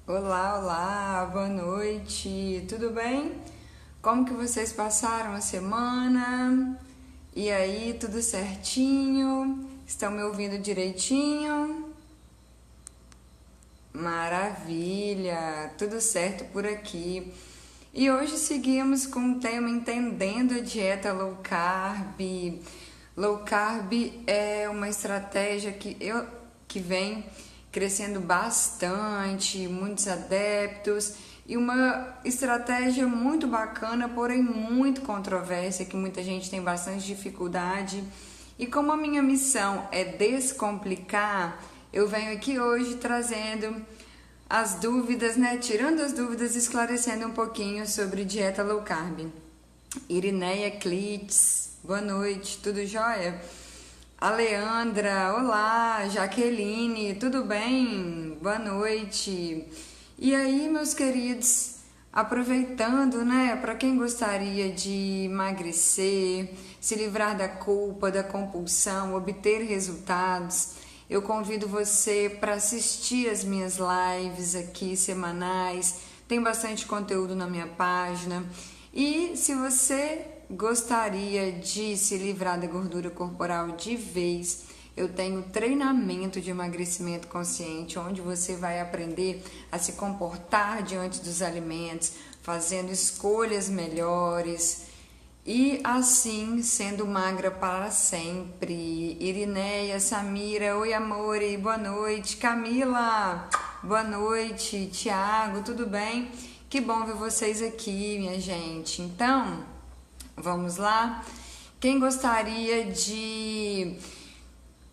Olá, olá, boa noite, tudo bem? Como que vocês passaram a semana? E aí, tudo certinho? Estão me ouvindo direitinho? Maravilha, tudo certo por aqui. E hoje seguimos com o tema Entendendo a Dieta Low Carb. Low Carb é uma estratégia que vem crescendo bastante, muitos adeptos e uma estratégia muito bacana, porém muito controversa, que muita gente tem bastante dificuldade. E como a minha missão é descomplicar, eu venho aqui hoje trazendo as dúvidas, né? Tirando as dúvidas, esclarecendo um pouquinho sobre dieta low carb. Irineia Klitz, boa noite, tudo jóia? A Leandra, olá, Jaqueline, tudo bem? Boa noite. E aí, meus queridos, aproveitando, né, para quem gostaria de emagrecer, se livrar da culpa, da compulsão, obter resultados, eu convido você para assistir as minhas lives aqui semanais. Tem bastante conteúdo na minha página. E se você gostaria de se livrar da gordura corporal de vez, eu tenho treinamento de emagrecimento consciente, onde você vai aprender a se comportar diante dos alimentos, fazendo escolhas melhores e assim sendo magra para sempre. Irineia, Samira, oi amore, boa noite. Camila, boa noite. Tiago, tudo bem? Que bom ver vocês aqui, minha gente. Então, vamos lá? Quem gostaria de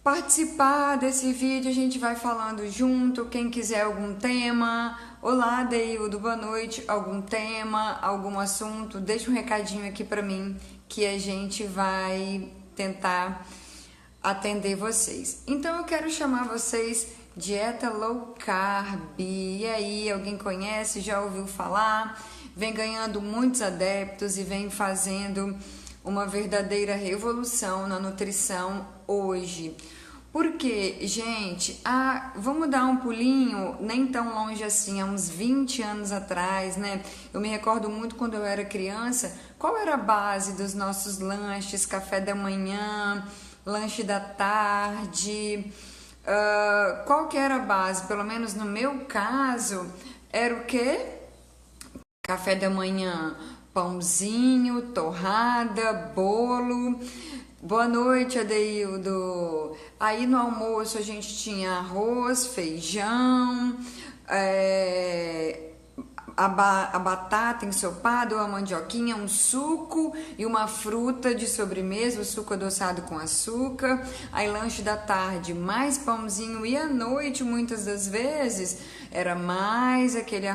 participar desse vídeo, a gente vai falando junto. Quem quiser algum tema, olá Deildo, boa noite. Algum tema, algum assunto, deixa um recadinho aqui pra mim que a gente vai tentar atender vocês. Então eu quero chamar vocês dieta low carb. E aí, alguém conhece, já ouviu falar? Vem ganhando muitos adeptos e vem fazendo uma verdadeira revolução na nutrição hoje. Porque, gente, vamos dar um pulinho, nem tão longe assim, há uns 20 anos atrás, né? Eu me recordo muito quando eu era criança, qual era a base dos nossos lanches, café da manhã, lanche da tarde, qual que era a base? Pelo menos no meu caso, era o quê? Café da manhã, pãozinho, torrada, bolo. Boa noite, Adeildo. Aí no almoço a gente tinha arroz, feijão, a batata ensopada ou a mandioquinha, um suco e uma fruta de sobremesa, o suco adoçado com açúcar. Aí lanche da tarde, mais pãozinho, e à noite, muitas das vezes, era mais aquele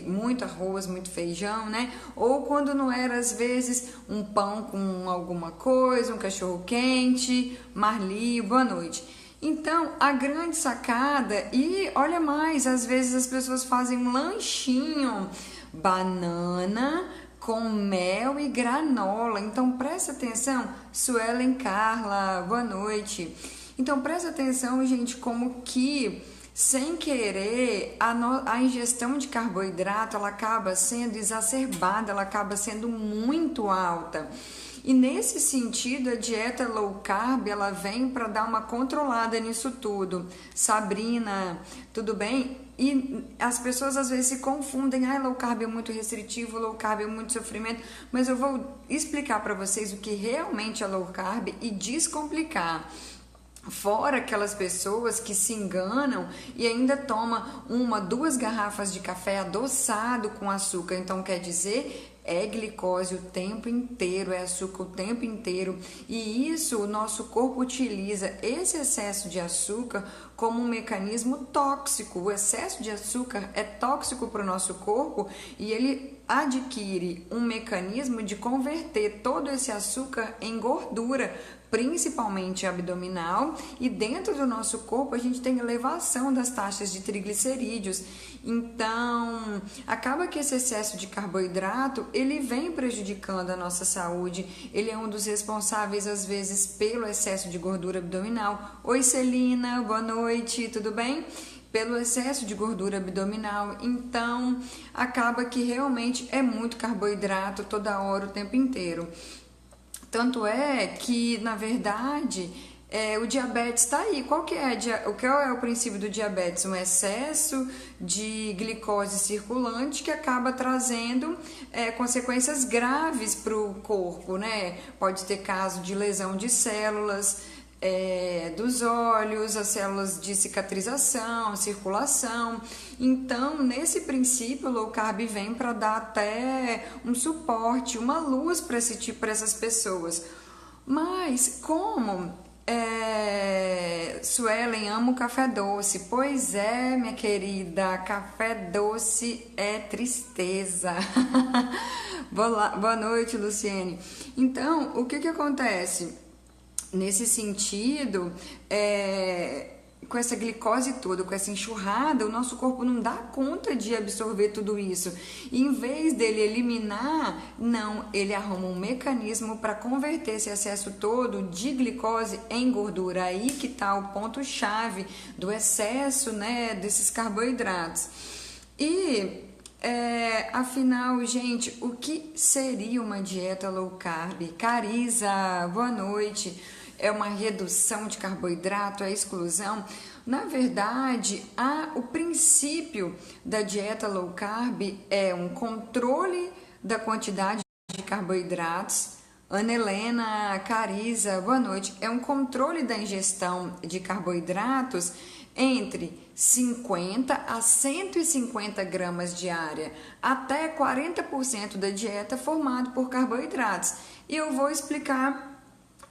muito arroz, muito feijão, né? Ou quando não era, às vezes, um pão com alguma coisa, um cachorro quente, marli, boa noite. Então, a grande sacada, e olha mais, às vezes as pessoas fazem um lanchinho, banana com mel e granola. Então, presta atenção, Suelen Carla, boa noite. Então, presta atenção, gente, como que, sem querer, a ingestão de carboidrato, ela acaba sendo exacerbada, ela acaba sendo muito alta. E nesse sentido, a dieta low carb, ela vem para dar uma controlada nisso tudo. Sabrina, tudo bem? E as pessoas às vezes se confundem, low carb é muito restritivo, low carb é muito sofrimento, mas eu vou explicar para vocês o que realmente é low carb e descomplicar. Fora aquelas pessoas que se enganam e ainda tomam 2 garrafas de café adoçado com açúcar. Então quer dizer, é glicose o tempo inteiro, é açúcar o tempo inteiro. E isso, o nosso corpo utiliza esse excesso de açúcar como um mecanismo tóxico. O excesso de açúcar é tóxico para o nosso corpo e ele adquire um mecanismo de converter todo esse açúcar em gordura, principalmente abdominal, e dentro do nosso corpo a gente tem elevação das taxas de triglicerídeos. Então, acaba que esse excesso de carboidrato, ele vem prejudicando a nossa saúde, ele é um dos responsáveis, às vezes, pelo excesso de gordura abdominal. Oi, Celina, boa noite, tudo bem? pelo excesso de gordura abdominal. Então, acaba que realmente é muito carboidrato toda hora, o tempo inteiro. Tanto é que, na verdade, o diabetes está aí. Qual é o princípio do diabetes? Um excesso de glicose circulante que acaba trazendo consequências graves para o corpo, né? Pode ter caso de lesão de células dos olhos, as células de cicatrização, circulação. Então, nesse princípio, o low carb vem para dar até um suporte, uma luz para essas pessoas. Mas como Suelen ama o café doce? Pois é, minha querida, café doce é tristeza. Boa noite, Luciene. Então, o que acontece? Nesse sentido, com essa glicose toda, com essa enxurrada, o nosso corpo não dá conta de absorver tudo isso. E em vez dele eliminar, não, ele arruma um mecanismo para converter esse excesso todo de glicose em gordura. Aí que está o ponto-chave do excesso, né, desses carboidratos. E afinal, gente, o que seria uma dieta low carb? Cariza, boa noite. É uma redução de carboidrato, é exclusão? Na verdade, o princípio da dieta low carb é um controle da quantidade de carboidratos. Ana Helena, Cariza, boa noite. É um controle da ingestão de carboidratos entre 50 a 150 gramas diária, até 40% da dieta formado por carboidratos. E eu vou explicar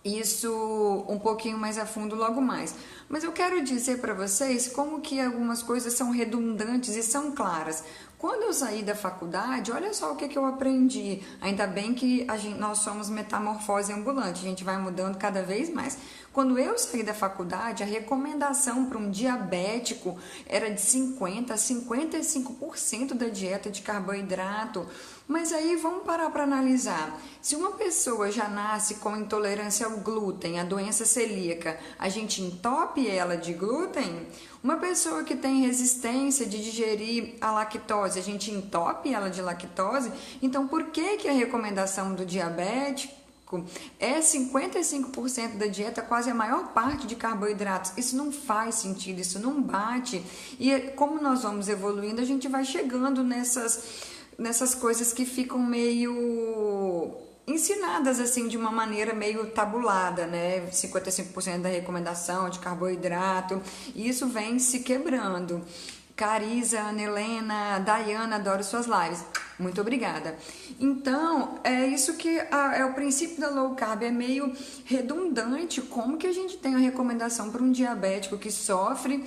isso um pouquinho mais a fundo logo mais. Mas eu quero dizer para vocês como que algumas coisas são redundantes e são claras. Quando eu saí da faculdade, olha só o que eu aprendi. Ainda bem que nós somos metamorfose ambulante, a gente vai mudando cada vez mais. Quando eu saí da faculdade, a recomendação para um diabético era de 50% a 55% da dieta de carboidrato. Mas aí vamos parar para analisar. Se uma pessoa já nasce com intolerância ao glúten, a doença celíaca, a gente entope ela de glúten? Uma pessoa que tem resistência de digerir a lactose, a gente entope ela de lactose? Então, por que a recomendação do diabético é 55% da dieta, quase a maior parte de carboidratos? Isso não faz sentido, isso não bate. E como nós vamos evoluindo, a gente vai chegando nessas coisas que ficam meio ensinadas assim de uma maneira meio tabulada, né? 55% da recomendação de carboidrato, e isso vem se quebrando. Cariza, Ana Helena, Dayana, adoro suas lives. Muito obrigada. Então, é isso que é o princípio da low carb, é meio redundante. Como que a gente tem a recomendação para um diabético que sofre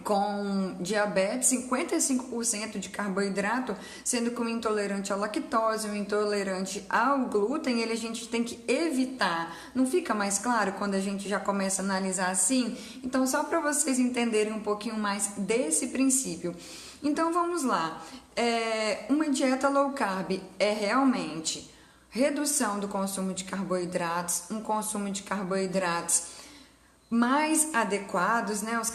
com diabetes, 55% de carboidrato, sendo que um intolerante à lactose, um intolerante ao glúten, a gente tem que evitar. Não fica mais claro quando a gente já começa a analisar assim? Então, só para vocês entenderem um pouquinho mais desse princípio. Então, vamos lá. Uma dieta low carb é realmente redução do consumo de carboidratos, um consumo de carboidratos mais adequados, né, os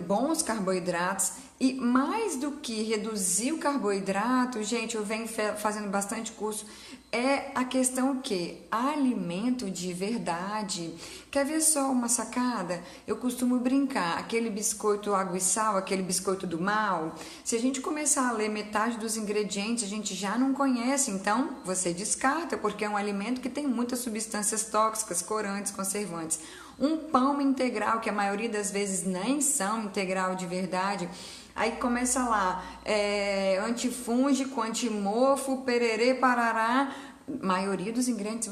bons carboidratos. E mais do que reduzir o carboidrato, gente, eu venho fazendo bastante curso, é a questão que alimento de verdade. Quer ver só uma sacada? Eu costumo brincar, aquele biscoito água e sal, aquele biscoito do mal, se a gente começar a ler metade dos ingredientes, a gente já não conhece, então você descarta, porque é um alimento que tem muitas substâncias tóxicas, corantes, conservantes. Um pão integral, que a maioria das vezes nem são integral de verdade, aí começa lá, antifúngico, antimofo, pererê, parará. Maioria dos ingredientes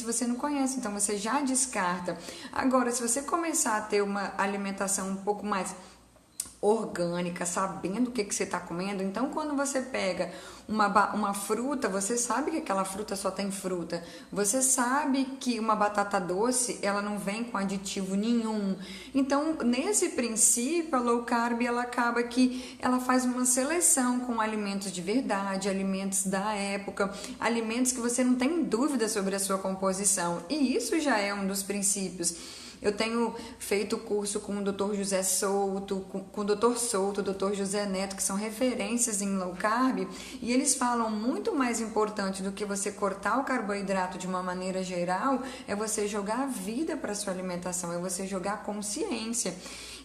você não conhece, então você já descarta. Agora, se você começar a ter uma alimentação um pouco mais orgânica, sabendo o que você está comendo, então quando você pega uma fruta, você sabe que aquela fruta só tem fruta, você sabe que uma batata doce, ela não vem com aditivo nenhum. Então, nesse princípio, a low carb, ela acaba que ela faz uma seleção com alimentos de verdade, alimentos da época, alimentos que você não tem dúvida sobre a sua composição, e isso já é um dos princípios. Eu tenho feito curso com o Dr. José Souto, com o Dr. Souto, o Dr. José Neto, que são referências em low carb, e eles falam muito mais importante do que você cortar o carboidrato de uma maneira geral, é você jogar a vida para sua alimentação, é você jogar a consciência.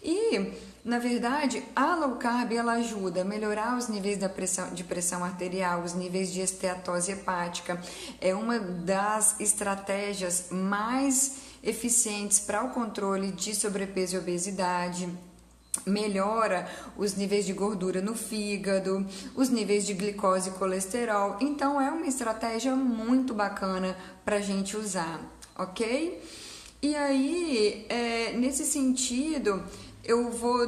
E, na verdade, a low carb ela ajuda a melhorar os níveis de pressão arterial, os níveis de esteatose hepática. É uma das estratégias mais eficientes para o controle de sobrepeso e obesidade. Melhora os níveis de gordura no fígado, os níveis de glicose e colesterol. Então, é uma estratégia muito bacana para a gente usar, ok? E aí, nesse sentido, eu vou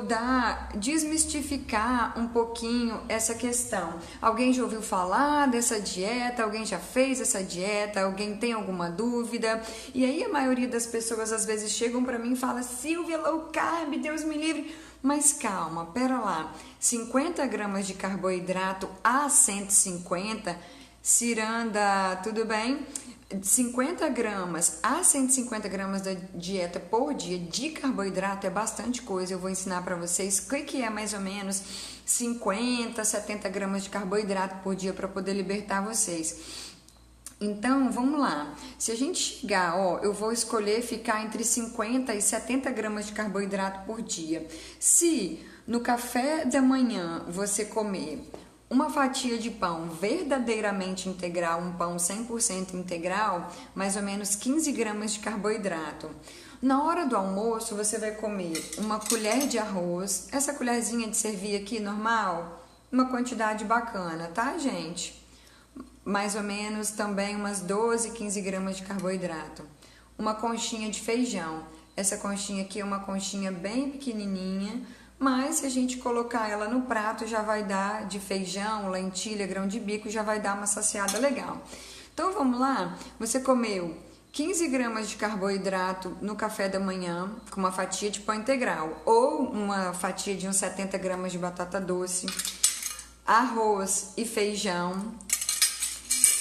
desmistificar um pouquinho essa questão. Alguém já ouviu falar dessa dieta? Alguém já fez essa dieta? Alguém tem alguma dúvida? E aí a maioria das pessoas às vezes chegam para mim e falam: Silvia, low carb, Deus me livre. Mas calma, pera lá. 50 gramas de carboidrato a 150, Ciranda, tudo bem? 50 gramas a 150 gramas da dieta por dia de carboidrato é bastante coisa. Eu vou ensinar para vocês o que é mais ou menos 50, 70 gramas de carboidrato por dia para poder libertar vocês. Então, vamos lá. Se a gente chegar, eu vou escolher ficar entre 50 e 70 gramas de carboidrato por dia. Se no café da manhã você comer uma fatia de pão verdadeiramente integral, um pão 100% integral, mais ou menos 15 gramas de carboidrato. Na hora do almoço, você vai comer uma colher de arroz, essa colherzinha de servir aqui normal, uma quantidade bacana, tá, gente? Mais ou menos também umas 12, 15 gramas de carboidrato. Uma conchinha de feijão, essa conchinha aqui é uma conchinha bem pequenininha, mas se a gente colocar ela no prato já vai dar de feijão, lentilha, grão de bico, já vai dar uma saciada legal. Então vamos lá, você comeu 15 gramas de carboidrato no café da manhã com uma fatia de pão integral ou uma fatia de uns 70 gramas de batata doce, arroz e feijão.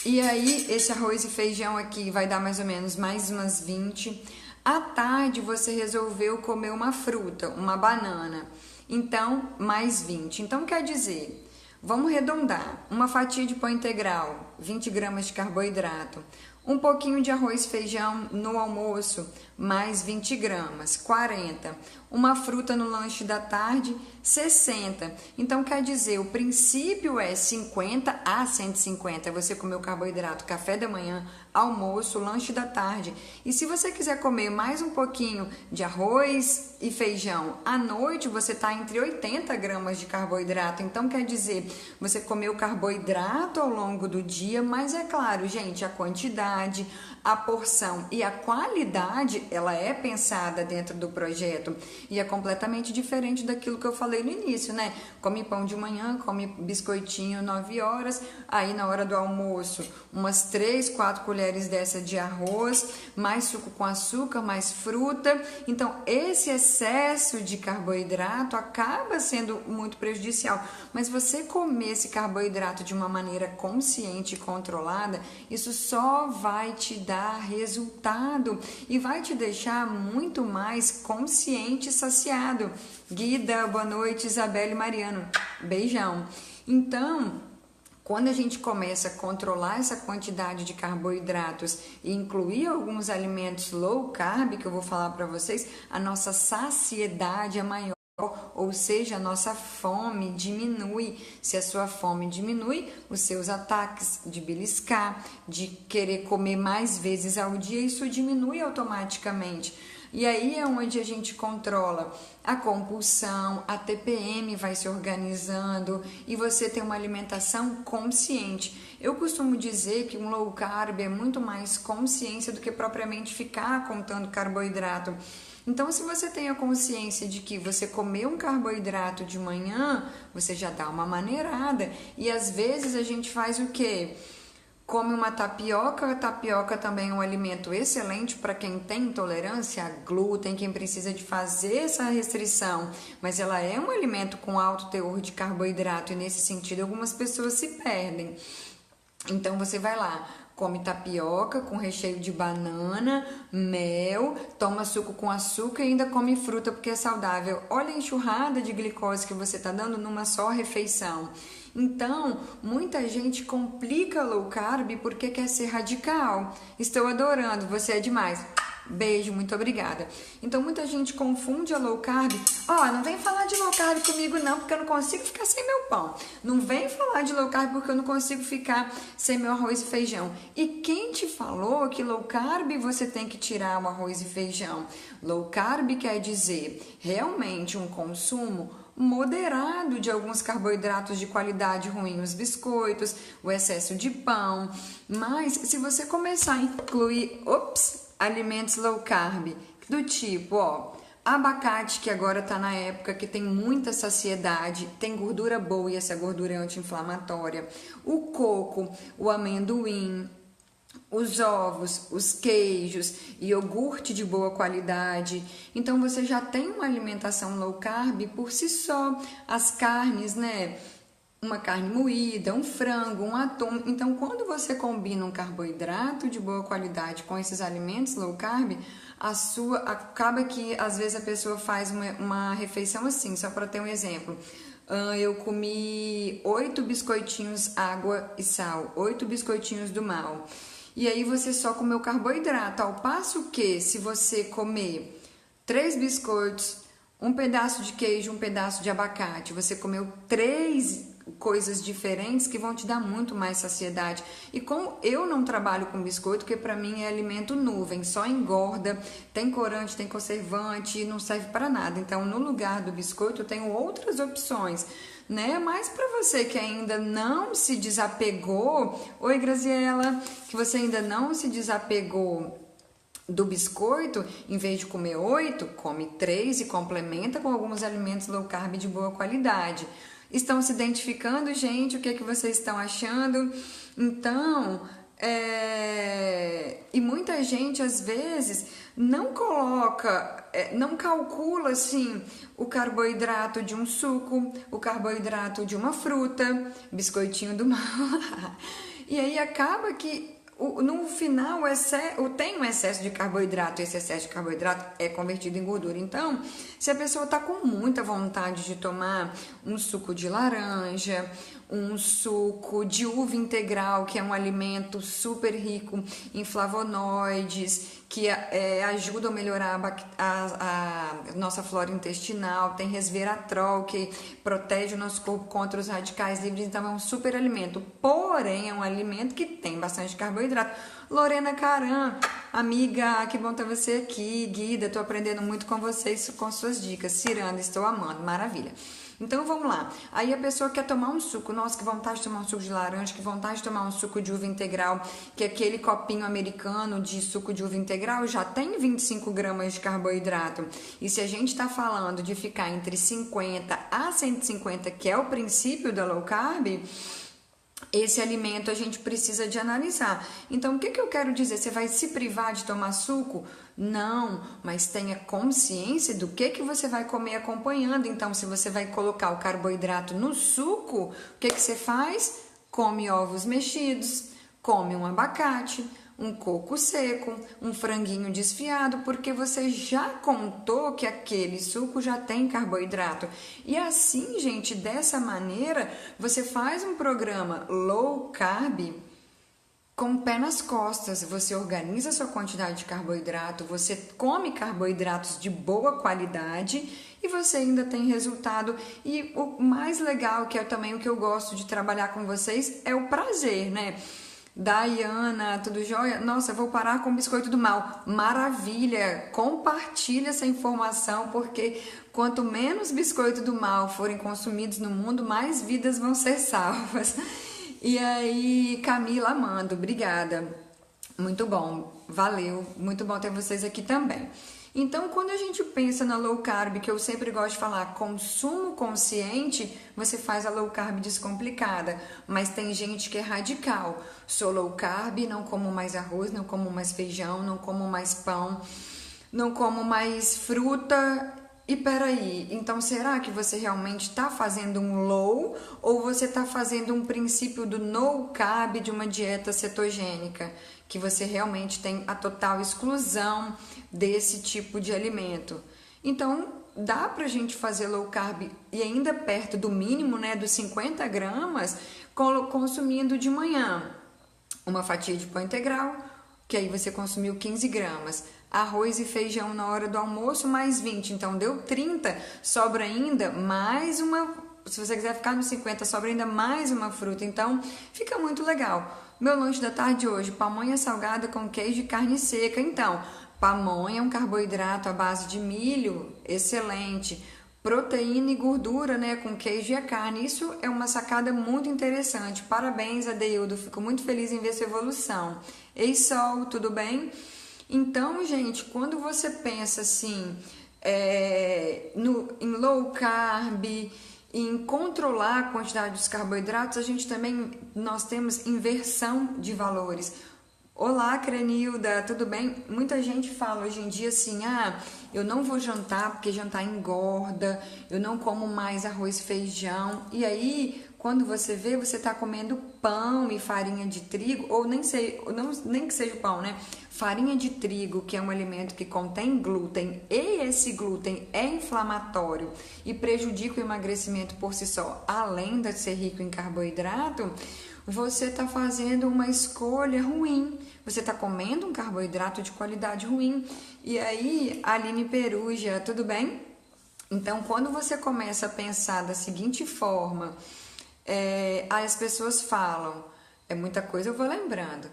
E aí esse arroz e feijão aqui vai dar mais ou menos mais umas 20. À tarde você resolveu comer uma fruta, uma banana, então mais 20. Então quer dizer, vamos arredondar, uma fatia de pão integral, 20 gramas de carboidrato, um pouquinho de arroz e feijão no almoço, mais 20 gramas, 40. Uma fruta no lanche da tarde, 60. Então, quer dizer, o princípio é 50 a 150. Você comer o carboidrato, café da manhã, almoço, lanche da tarde. E se você quiser comer mais um pouquinho de arroz e feijão à noite, você está entre 80 gramas de carboidrato. Então, quer dizer, você comeu carboidrato ao longo do dia, mas é claro, gente, a quantidade, a porção e a qualidade, ela é pensada dentro do projeto e é completamente diferente daquilo que eu falei no início, né? Come pão de manhã, come biscoitinho 9 horas, aí na hora do almoço, umas 3, 4 colheres dessa de arroz, mais suco com açúcar, mais fruta. Então, esse excesso de carboidrato acaba sendo muito prejudicial, mas você comer esse carboidrato de uma maneira consciente e controlada, isso só vai te dar resultado e vai te deixar muito mais consciente e saciado. Guida, boa noite, Isabelle e Mariano, beijão. Então, quando a gente começa a controlar essa quantidade de carboidratos e incluir alguns alimentos low carb, que eu vou falar para vocês, a nossa saciedade é maior. Ou seja, a nossa fome diminui. Se a sua fome diminui, os seus ataques de beliscar, de querer comer mais vezes ao dia, isso diminui automaticamente. E aí é onde a gente controla a compulsão, a TPM vai se organizando e você tem uma alimentação consciente. Eu costumo dizer que um low carb é muito mais consciência do que propriamente ficar contando carboidrato. Então, se você tem a consciência de que você comeu um carboidrato de manhã, você já dá uma maneirada. E às vezes a gente faz o quê? Come uma tapioca. A tapioca também é um alimento excelente para quem tem intolerância a glúten, quem precisa de fazer essa restrição. Mas ela é um alimento com alto teor de carboidrato e nesse sentido algumas pessoas se perdem. Então você vai lá, come tapioca com recheio de banana, mel, toma suco com açúcar e ainda come fruta porque é saudável. Olha a enxurrada de glicose que você está dando numa só refeição. Então, muita gente complica low carb porque quer ser radical. Estou adorando, você é demais. Beijo, muito obrigada. Então, muita gente confunde a low carb. Não vem falar de low carb comigo não, porque eu não consigo ficar sem meu pão. Não vem falar de low carb porque eu não consigo ficar sem meu arroz e feijão. E quem te falou que low carb você tem que tirar o arroz e feijão? Low carb quer dizer realmente um consumo moderado de alguns carboidratos de qualidade ruim, os biscoitos, o excesso de pão. Mas se você começar a incluir, alimentos low carb, do tipo, abacate, que agora tá na época que tem muita saciedade, tem gordura boa e essa gordura é anti-inflamatória, o coco, o amendoim, os ovos, os queijos, iogurte de boa qualidade. Então você já tem uma alimentação low carb por si só. As carnes, né? Uma carne moída, um frango, um atum. Então, quando você combina um carboidrato de boa qualidade com esses alimentos low carb, acaba que às vezes a pessoa faz uma refeição assim, só para ter um exemplo. Eu comi 8 biscoitinhos água e sal, 8 biscoitinhos do mal. E aí você só comeu carboidrato, ao passo que se você comer 3 biscoitos, um pedaço de queijo, um pedaço de abacate, você comeu 3 coisas diferentes que vão te dar muito mais saciedade. E como eu não trabalho com biscoito, porque para mim é alimento nuvem, só engorda, tem corante, tem conservante, não serve para nada. Então, no lugar do biscoito, eu tenho outras opções, né? Mas para você que ainda não se desapegou, oi Graziela, que você ainda não se desapegou do biscoito, em vez de comer 8, come 3 e complementa com alguns alimentos low carb de boa qualidade. Estão se identificando, gente? O que é que vocês estão achando? Então, e muita gente às vezes não coloca, não calcula assim o carboidrato de um suco, o carboidrato de uma fruta, biscoitinho do mal. E aí acaba que no final tem um excesso de carboidrato, esse excesso de carboidrato é convertido em gordura. Então, se a pessoa está com muita vontade de tomar um suco de laranja, um suco de uva integral, que é um alimento super rico em flavonoides, que ajuda a melhorar a nossa flora intestinal, tem resveratrol, que protege o nosso corpo contra os radicais livres, então é um super alimento. Porém, é um alimento que tem bastante carboidrato. Lorena Caram, amiga, que bom ter você aqui. Guida, tô aprendendo muito com vocês, com suas dicas. Ciranda, estou amando, maravilha. Então vamos lá, aí a pessoa quer tomar um suco, nossa, que vontade de tomar um suco de laranja, que vontade de tomar um suco de uva integral, que aquele copinho americano de suco de uva integral já tem 25 gramas de carboidrato. E se a gente está falando de ficar entre 50 a 150, que é o princípio da low carb, esse alimento a gente precisa de analisar. Então, o que eu quero dizer? Você vai se privar de tomar suco? Não, mas tenha consciência do que você vai comer acompanhando. Então, se você vai colocar o carboidrato no suco, o que você faz? Come ovos mexidos, come um abacate, um coco seco, um franguinho desfiado, porque você já contou que aquele suco já tem carboidrato. E assim, gente, dessa maneira, você faz um programa low carb com o pé nas costas. Você organiza a sua quantidade de carboidrato, você come carboidratos de boa qualidade e você ainda tem resultado. E o mais legal, que é também o que eu gosto de trabalhar com vocês, é o prazer, né? Daiana, tudo jóia? Nossa, eu vou parar com o biscoito do mal. Maravilha! Compartilha essa informação, porque quanto menos biscoito do mal forem consumidos no mundo, mais vidas vão ser salvas. E aí, Camila, amando, obrigada. Muito bom, valeu. Muito bom ter vocês aqui também. Então, quando a gente pensa na low carb, que eu sempre gosto de falar, consumo consciente, você faz a low carb descomplicada. Mas tem gente que é radical. Sou low carb, não como mais arroz, não como mais feijão, não como mais pão, não como mais fruta E peraí, então será que você realmente está fazendo um low ou você está fazendo um princípio do no carb de uma dieta cetogênica, que você realmente tem a total exclusão desse tipo de alimento? Então, dá pra gente fazer low carb e ainda perto do mínimo, né, dos 50 gramas, consumindo de manhã uma fatia de pão integral, que aí você consumiu 15 gramas. Arroz e feijão na hora do almoço, mais 20, então deu 30, sobra ainda mais uma, se você quiser ficar nos 50, sobra ainda mais uma fruta, então fica muito legal. Meu lanche da tarde hoje, pamonha salgada com queijo e carne seca, então, pamonha é um carboidrato à base de milho, excelente, proteína e gordura, né, com queijo e a carne. Isso é uma sacada muito interessante. Parabéns, Adeildo. Fico muito feliz em ver sua evolução. Ei, Sol, tudo bem? Então, gente, quando você pensa assim, em low carb, em controlar a quantidade dos carboidratos, nós temos inversão de valores. Olá, Crenilda, tudo bem? Muita gente fala hoje em dia assim, eu não vou jantar porque jantar engorda, eu não como mais arroz e feijão. E aí, quando você vê, você tá comendo pão e farinha de trigo, ou nem que seja pão, né? Farinha de trigo, que é um alimento que contém glúten, e esse glúten é inflamatório e prejudica o emagrecimento por si só, além de ser rico em carboidrato. Você está fazendo uma escolha ruim, você está comendo um carboidrato de qualidade ruim. E aí, Aline Peruja, tudo bem? Então, quando você começa a pensar da seguinte forma, as pessoas falam, é muita coisa, eu vou lembrando,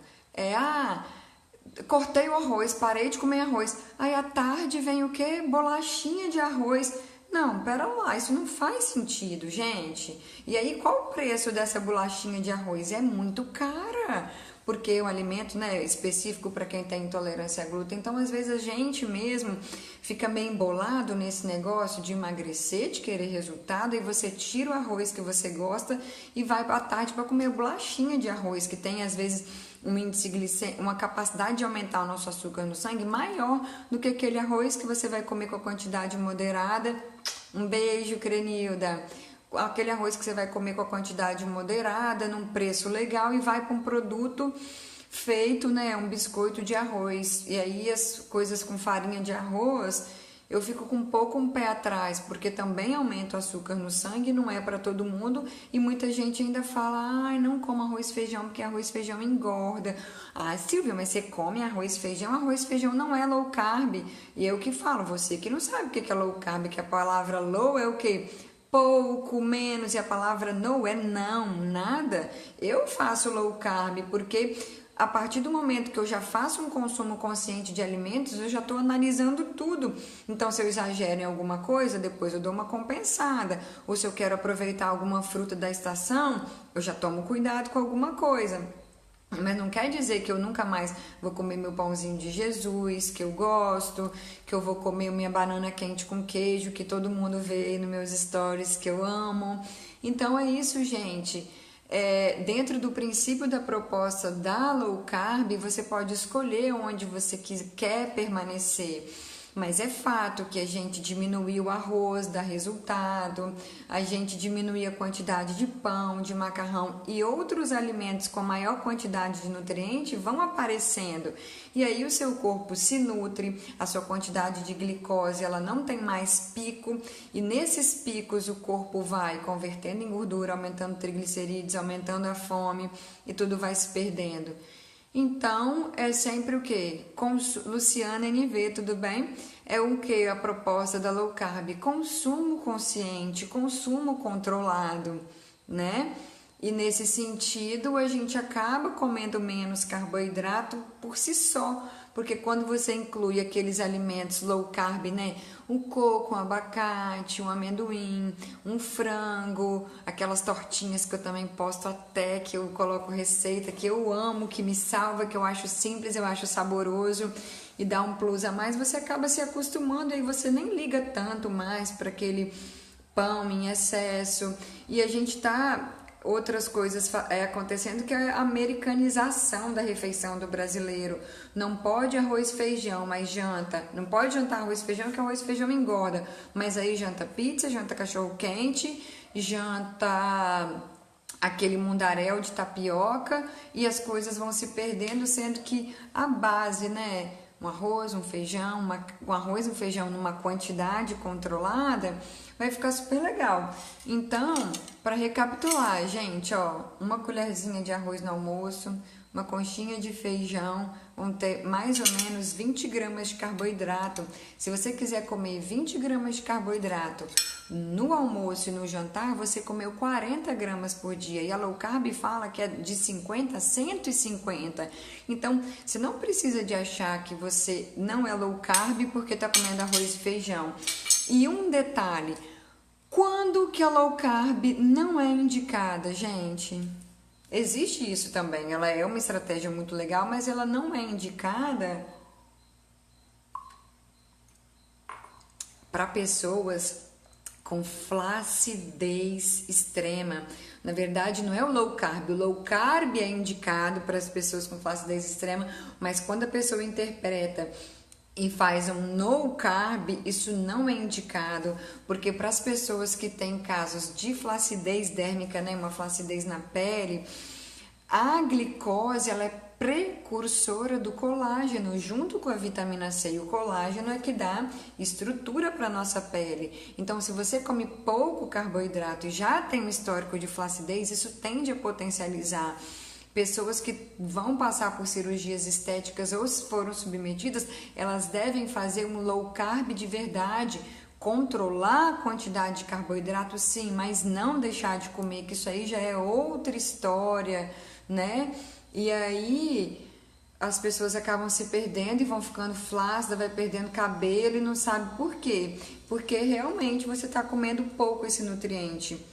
cortei o arroz, parei de comer arroz, aí à tarde vem o quê? Bolachinha de arroz. Não, pera lá, isso não faz sentido, gente. E aí, qual o preço dessa bolachinha de arroz? É muito cara, porque é um alimento, né, específico para quem tem intolerância a glúten. Então, às vezes, a gente mesmo fica meio embolado nesse negócio de emagrecer, de querer resultado, e você tira o arroz que você gosta e vai à tarde para comer bolachinha de arroz, que tem, às vezes, um índice glicêmico, uma capacidade de aumentar o nosso açúcar no sangue maior do que aquele arroz que você vai comer com a quantidade moderada. Um beijo, Crenilda. Aquele arroz que você vai comer com a quantidade moderada, num preço legal, e vai para um produto feito, né, um biscoito de arroz. E aí as coisas com farinha de arroz, eu fico com um pé atrás, porque também aumenta o açúcar no sangue, não é para todo mundo, e muita gente ainda fala, não coma arroz e feijão, porque arroz e feijão engorda. Silvia, mas você come arroz e feijão não é low carb. E eu que falo, você que não sabe o que é low carb, que a palavra low é o quê? Pouco, menos, e a palavra no é não, nada. Eu faço low carb porque a partir do momento que eu já faço um consumo consciente de alimentos, eu já estou analisando tudo. Então, se eu exagero em alguma coisa, depois eu dou uma compensada. Ou se eu quero aproveitar alguma fruta da estação, eu já tomo cuidado com alguma coisa. Mas não quer dizer que eu nunca mais vou comer meu pãozinho de Jesus, que eu gosto, que eu vou comer minha banana quente com queijo, que todo mundo vê aí nos meus stories, que eu amo. Então é isso, gente. Dentro do princípio da proposta da low carb, você pode escolher onde você quer permanecer. Mas é fato que a gente diminuir o arroz dá resultado, a gente diminuir a quantidade de pão, de macarrão e outros alimentos com maior quantidade de nutrientes vão aparecendo. E aí o seu corpo se nutre, a sua quantidade de glicose ela não tem mais pico, e nesses picos o corpo vai convertendo em gordura, aumentando triglicerídeos, aumentando a fome, e tudo vai se perdendo. Então, é sempre o quê? Luciana NV, tudo bem? É o que a proposta da low carb? Consumo consciente, consumo controlado, né? E nesse sentido, a gente acaba comendo menos carboidrato por si só, porque quando você inclui aqueles alimentos low carb, né? Um coco, um abacate, um amendoim, um frango, aquelas tortinhas que eu também posto até, que eu coloco receita, que eu amo, que me salva, que eu acho simples, eu acho saboroso e dá um plus a mais, você acaba se acostumando e você nem liga tanto mais para aquele pão em excesso. E a gente tá outras coisas acontecendo, que é a americanização da refeição do brasileiro. Não pode arroz e feijão, mas janta. Não pode jantar arroz e feijão, que arroz e feijão engorda. Mas aí janta pizza, janta cachorro quente, janta aquele mundaréu de tapioca, e as coisas vão se perdendo, sendo que a base, né? Um arroz, um feijão, um arroz e um feijão numa quantidade controlada, vai ficar super legal. Então, para recapitular, gente, ó, uma colherzinha de arroz no almoço, uma conchinha de feijão, vão ter mais ou menos 20 gramas de carboidrato. Se você quiser comer 20 gramas de carboidrato no almoço e no jantar, você comeu 40 gramas por dia. E a low carb fala que é de 50 a 150. Então, você não precisa de achar que você não é low carb porque está comendo arroz e feijão. E um detalhe, quando que a low carb não é indicada, gente? Existe isso também, ela é uma estratégia muito legal, mas ela não é indicada para pessoas com flacidez extrema. Na verdade, não é o low carb é indicado para as pessoas com flacidez extrema, mas quando a pessoa interpreta e faz um no carb, isso não é indicado, porque para as pessoas que têm casos de flacidez dérmica, né, uma flacidez na pele, a glicose ela é precursora do colágeno, junto com a vitamina C. E o colágeno é que dá estrutura para a nossa pele. Então, se você come pouco carboidrato e já tem um histórico de flacidez, isso tende a potencializar. Pessoas que vão passar por cirurgias estéticas ou foram submetidas, elas devem fazer um low carb de verdade, controlar a quantidade de carboidrato sim, mas não deixar de comer, que isso aí já é outra história, né? E aí as pessoas acabam se perdendo e vão ficando flácidas, vai perdendo cabelo e não sabe por quê. Porque realmente você está comendo pouco esse nutriente.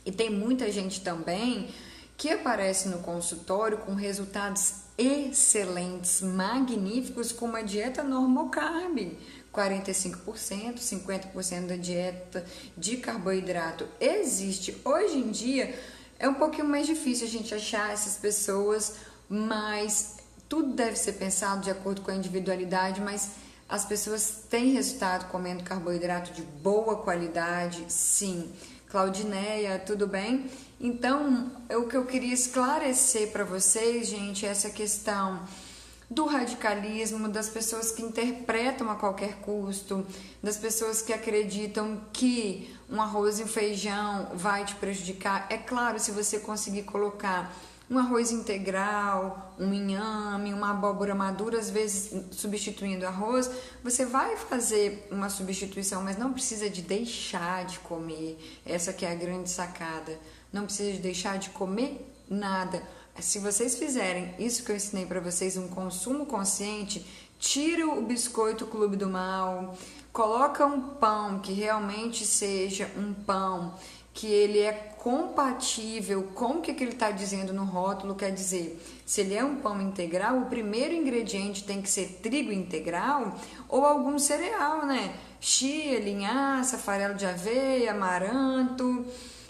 E tem muita gente também que aparece no consultório com resultados excelentes, magníficos, com uma dieta normal carb, 45%, 50% da dieta de carboidrato existe. Hoje em dia é um pouquinho mais difícil a gente achar essas pessoas, mas tudo deve ser pensado de acordo com a individualidade, mas as pessoas têm resultado comendo carboidrato de boa qualidade, sim. Claudineia, tudo bem? Então, o que eu queria esclarecer para vocês, gente, é essa questão do radicalismo, das pessoas que interpretam a qualquer custo, das pessoas que acreditam que um arroz e um feijão vai te prejudicar. É claro, se você conseguir colocar um arroz integral, um inhame, uma abóbora madura, às vezes substituindo arroz, você vai fazer uma substituição, mas não precisa de deixar de comer. Essa que é a grande sacada. Não precisa de deixar de comer nada. Se vocês fizerem isso que eu ensinei para vocês, um consumo consciente, tira o biscoito Clube do Mal, coloca um pão que realmente seja um pão que ele é compatível com o que ele está dizendo no rótulo. Quer dizer, se ele é um pão integral, o primeiro ingrediente tem que ser trigo integral ou algum cereal, né? Chia, linhaça, farelo de aveia, amaranto,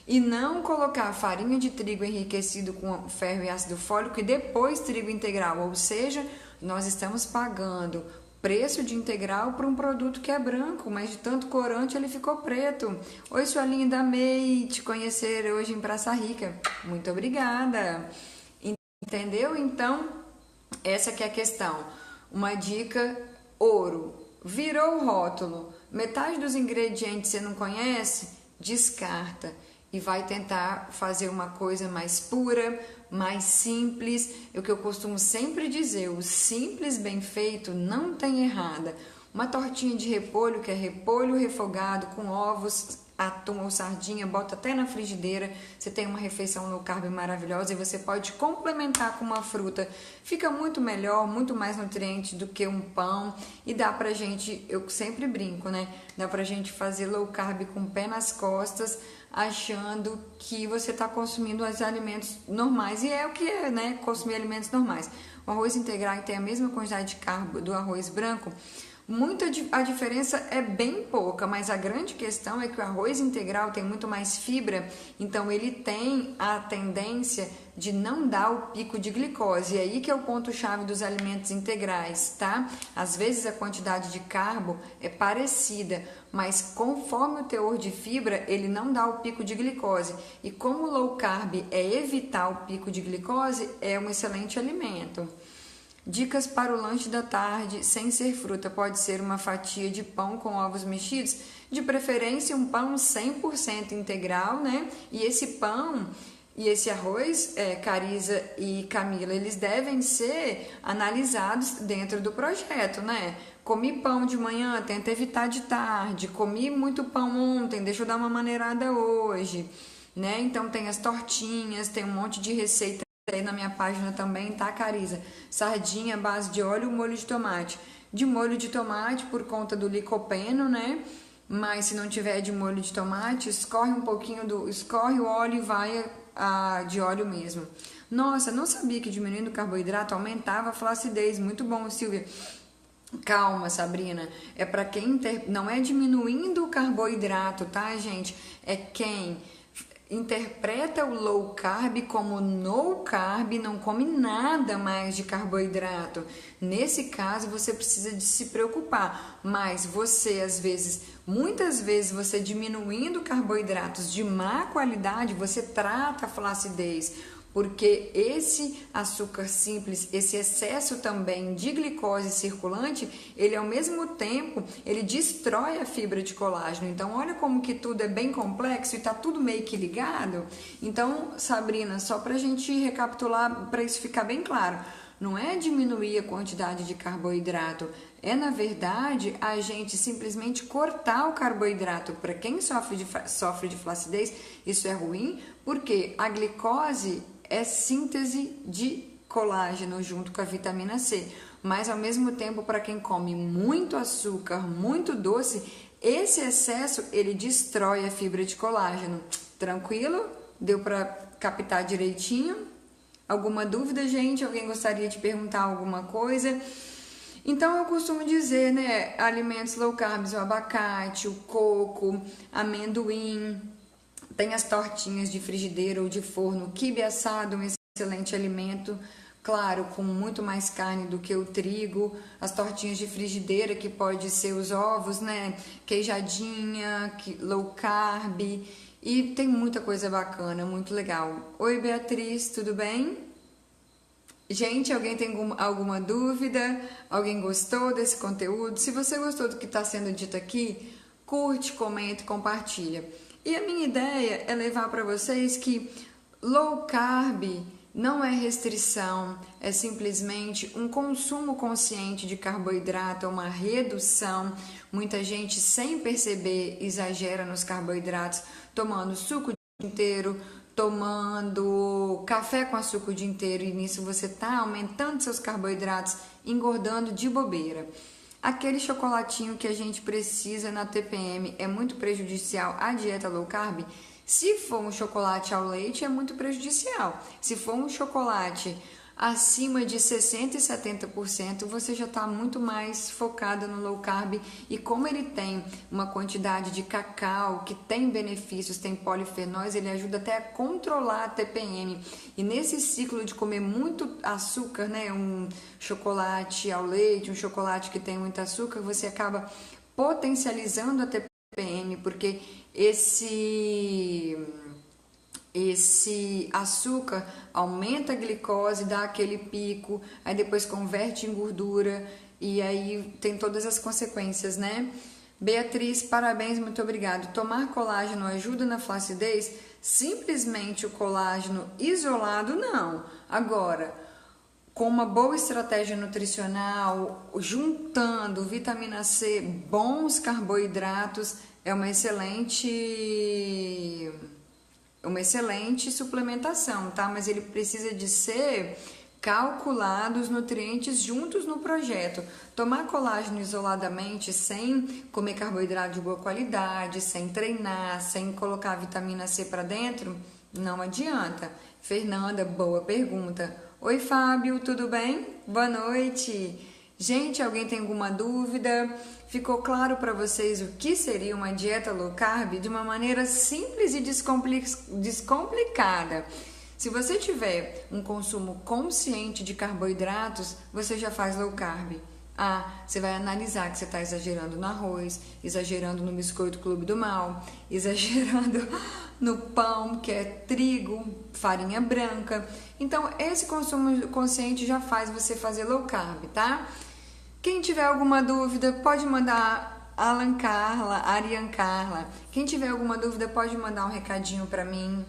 e não colocar farinha de trigo enriquecido com ferro e ácido fólico e depois trigo integral, ou seja, nós estamos pagando preço de integral para um produto que é branco, mas de tanto corante ele ficou preto. Oi, sua linda, amei te conhecer hoje em Praça Rica. Muito obrigada. Entendeu? Então, essa que é a questão. Uma dica ouro. Virou o rótulo, metade dos ingredientes você não conhece, descarta. E vai tentar fazer uma coisa mais pura, mais simples. É o que eu costumo sempre dizer, o simples bem feito não tem errada. Uma tortinha de repolho, que é repolho refogado com ovos, atum ou sardinha, bota até na frigideira, você tem uma refeição low carb maravilhosa e você pode complementar com uma fruta. Fica muito melhor, muito mais nutriente do que um pão e dá pra gente, eu sempre brinco, né? Dá pra gente fazer low carb com o pé nas costas, achando que você está consumindo os alimentos normais, e é o que é, né? Consumir alimentos normais. O arroz integral tem a mesma quantidade de carbo do arroz branco, A diferença é bem pouca, mas a grande questão é que o arroz integral tem muito mais fibra, então ele tem a tendência de não dar o pico de glicose. E aí que é o ponto-chave dos alimentos integrais, tá? Às vezes a quantidade de carbo é parecida, mas conforme o teor de fibra, ele não dá o pico de glicose. E como o low carb é evitar o pico de glicose, é um excelente alimento. Dicas para o lanche da tarde sem ser fruta. Pode ser uma fatia de pão com ovos mexidos, de preferência um pão 100% integral, né? E esse pão e esse arroz, Cariza e Camila, eles devem ser analisados dentro do projeto, né? Comi pão de manhã, tenta evitar de tarde. Comi muito pão ontem, deixa eu dar uma maneirada hoje, né? Então tem as tortinhas, tem um monte de receita aí na minha página também, tá, Cariza? Sardinha, base de óleo, molho de tomate. De molho de tomate por conta do licopeno, né? Mas se não tiver de molho de tomate, escorre o óleo e vai de óleo mesmo. Nossa, não sabia que diminuindo o carboidrato aumentava a flacidez. Muito bom, Silvia. Calma, Sabrina. É para quem não é diminuindo o carboidrato, tá, gente? É quem interpreta o low carb como no carb, não come nada mais de carboidrato. Nesse caso, você precisa de se preocupar, mas você, muitas vezes, você diminuindo carboidratos de má qualidade, você trata a flacidez, porque esse açúcar simples, esse excesso também de glicose circulante, ele ao mesmo tempo, ele destrói a fibra de colágeno. Então, olha como que tudo é bem complexo e tá tudo meio que ligado. Então, Sabrina, só pra gente recapitular, para isso ficar bem claro, não é diminuir a quantidade de carboidrato, é, na verdade, a gente simplesmente cortar o carboidrato. Para quem sofre de flacidez, isso é ruim, porque a glicose é síntese de colágeno junto com a vitamina C. Mas, ao mesmo tempo, para quem come muito açúcar, muito doce, esse excesso, ele destrói a fibra de colágeno. Tranquilo? Deu para captar direitinho? Alguma dúvida, gente? Alguém gostaria de perguntar alguma coisa? Então, eu costumo dizer, né, alimentos low carb, o abacate, o coco, amendoim, tem as tortinhas de frigideira ou de forno, quibe assado, um excelente alimento, claro, com muito mais carne do que o trigo, as tortinhas de frigideira, que pode ser os ovos, né, queijadinha, low carb, e tem muita coisa bacana, muito legal. Oi, Beatriz, tudo bem? Gente, alguém tem alguma dúvida? Alguém gostou desse conteúdo? Se você gostou do que está sendo dito aqui, curte, comenta e compartilha. E a minha ideia é levar para vocês que low carb não é restrição, é simplesmente um consumo consciente de carboidrato, uma redução. Muita gente, sem perceber, exagera nos carboidratos, tomando suco o dia inteiro, tomando café com açúcar o dia inteiro, e nisso você está aumentando seus carboidratos, engordando de bobeira. Aquele chocolatinho que a gente precisa na TPM é muito prejudicial à dieta low carb? Se for um chocolate ao leite, é muito prejudicial. Se for um chocolate acima de 60% e 70%, você já está muito mais focada no low carb. E como ele tem uma quantidade de cacau que tem benefícios, tem polifenóis, ele ajuda até a controlar a TPM. E nesse ciclo de comer muito açúcar, né, um chocolate ao leite, um chocolate que tem muito açúcar, você acaba potencializando a TPM, porque esse açúcar aumenta a glicose, dá aquele pico, aí depois converte em gordura e aí tem todas as consequências, né? Beatriz, parabéns, muito obrigado. Tomar colágeno ajuda na flacidez? Simplesmente o colágeno isolado, não. Agora, com uma boa estratégia nutricional, juntando vitamina C, bons carboidratos, é uma excelente suplementação, tá? Mas ele precisa de ser calculado os nutrientes juntos no projeto. Tomar colágeno isoladamente, sem comer carboidrato de boa qualidade, sem treinar, sem colocar vitamina C para dentro, não adianta. Fernanda, boa pergunta. Oi, Fábio, tudo bem? Boa noite. Gente, alguém tem alguma dúvida? Ficou claro para vocês o que seria uma dieta low carb de uma maneira simples e descomplicada? Se você tiver um consumo consciente de carboidratos, você já faz low carb. Você vai analisar que você está exagerando no arroz, exagerando no biscoito Clube do Mal, exagerando no pão, que é trigo, farinha branca. Então, esse consumo consciente já faz você fazer low carb, tá? Quem tiver alguma dúvida, pode mandar Alan Carla, Ariane Carla. Quem tiver alguma dúvida, pode mandar um recadinho para mim.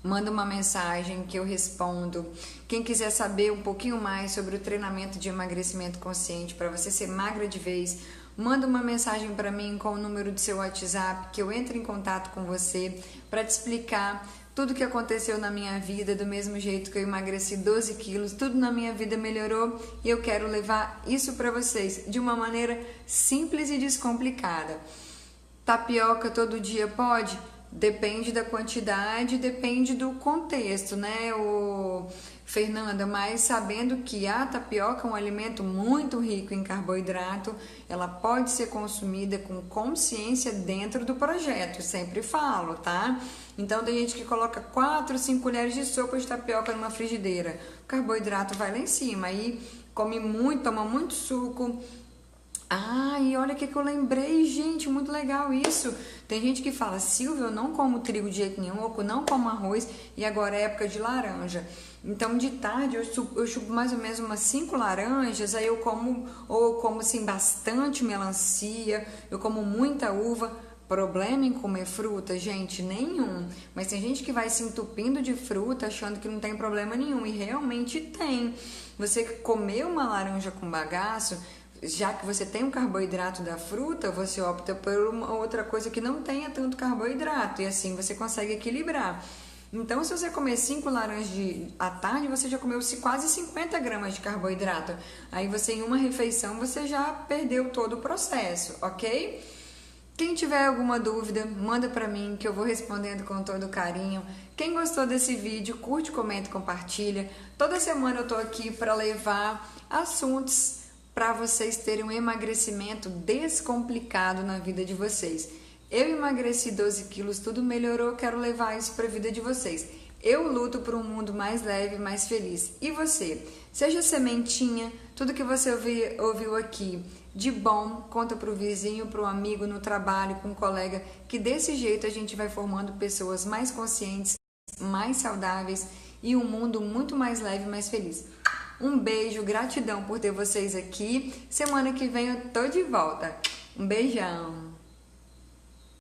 Manda uma mensagem que eu respondo. Quem quiser saber um pouquinho mais sobre o treinamento de emagrecimento consciente para você ser magra de vez, manda uma mensagem para mim com o número do seu WhatsApp que eu entro em contato com você para te explicar tudo que aconteceu na minha vida, do mesmo jeito que eu emagreci 12 quilos, tudo na minha vida melhorou e eu quero levar isso para vocês de uma maneira simples e descomplicada. Tapioca todo dia pode? Depende da quantidade, depende do contexto, né, Fernanda? Mas sabendo que a tapioca é um alimento muito rico em carboidrato, ela pode ser consumida com consciência dentro do projeto, sempre falo, tá? Então tem gente que coloca 4, 5 colheres de sopa de tapioca numa frigideira, o carboidrato vai lá em cima, aí come muito, toma muito suco. E olha o que eu lembrei, gente, muito legal isso. Tem gente que fala, Silvia, eu não como trigo de jeito nenhum, ou não como arroz, e agora é época de laranja. Então, de tarde, eu chupo mais ou menos umas 5 laranjas, aí eu como assim, bastante melancia, eu como muita uva. Problema em comer fruta, gente? Nenhum. Mas tem gente que vai se entupindo de fruta achando que não tem problema nenhum, e realmente tem. Você comer uma laranja com bagaço, já que você tem um carboidrato da fruta, você opta por uma outra coisa que não tenha tanto carboidrato, e assim você consegue equilibrar. Então, se você comer 5 laranjas à tarde, você já comeu quase 50 gramas de carboidrato. Aí você, em uma refeição, você já perdeu todo o processo, ok? Quem tiver alguma dúvida, manda pra mim que eu vou respondendo com todo carinho. Quem gostou desse vídeo, curte, comenta e compartilha. Toda semana eu tô aqui para levar assuntos para vocês terem um emagrecimento descomplicado na vida de vocês. Eu emagreci 12 quilos, tudo melhorou, quero levar isso para a vida de vocês. Eu luto por um mundo mais leve, mais feliz. E você? Seja sementinha, tudo que você ouviu aqui de bom, conta para o vizinho, para o amigo, no trabalho, com um colega, que desse jeito a gente vai formando pessoas mais conscientes, mais saudáveis e um mundo muito mais leve e mais feliz. Um beijo, gratidão por ter vocês aqui. Semana que vem eu tô de volta. Um beijão.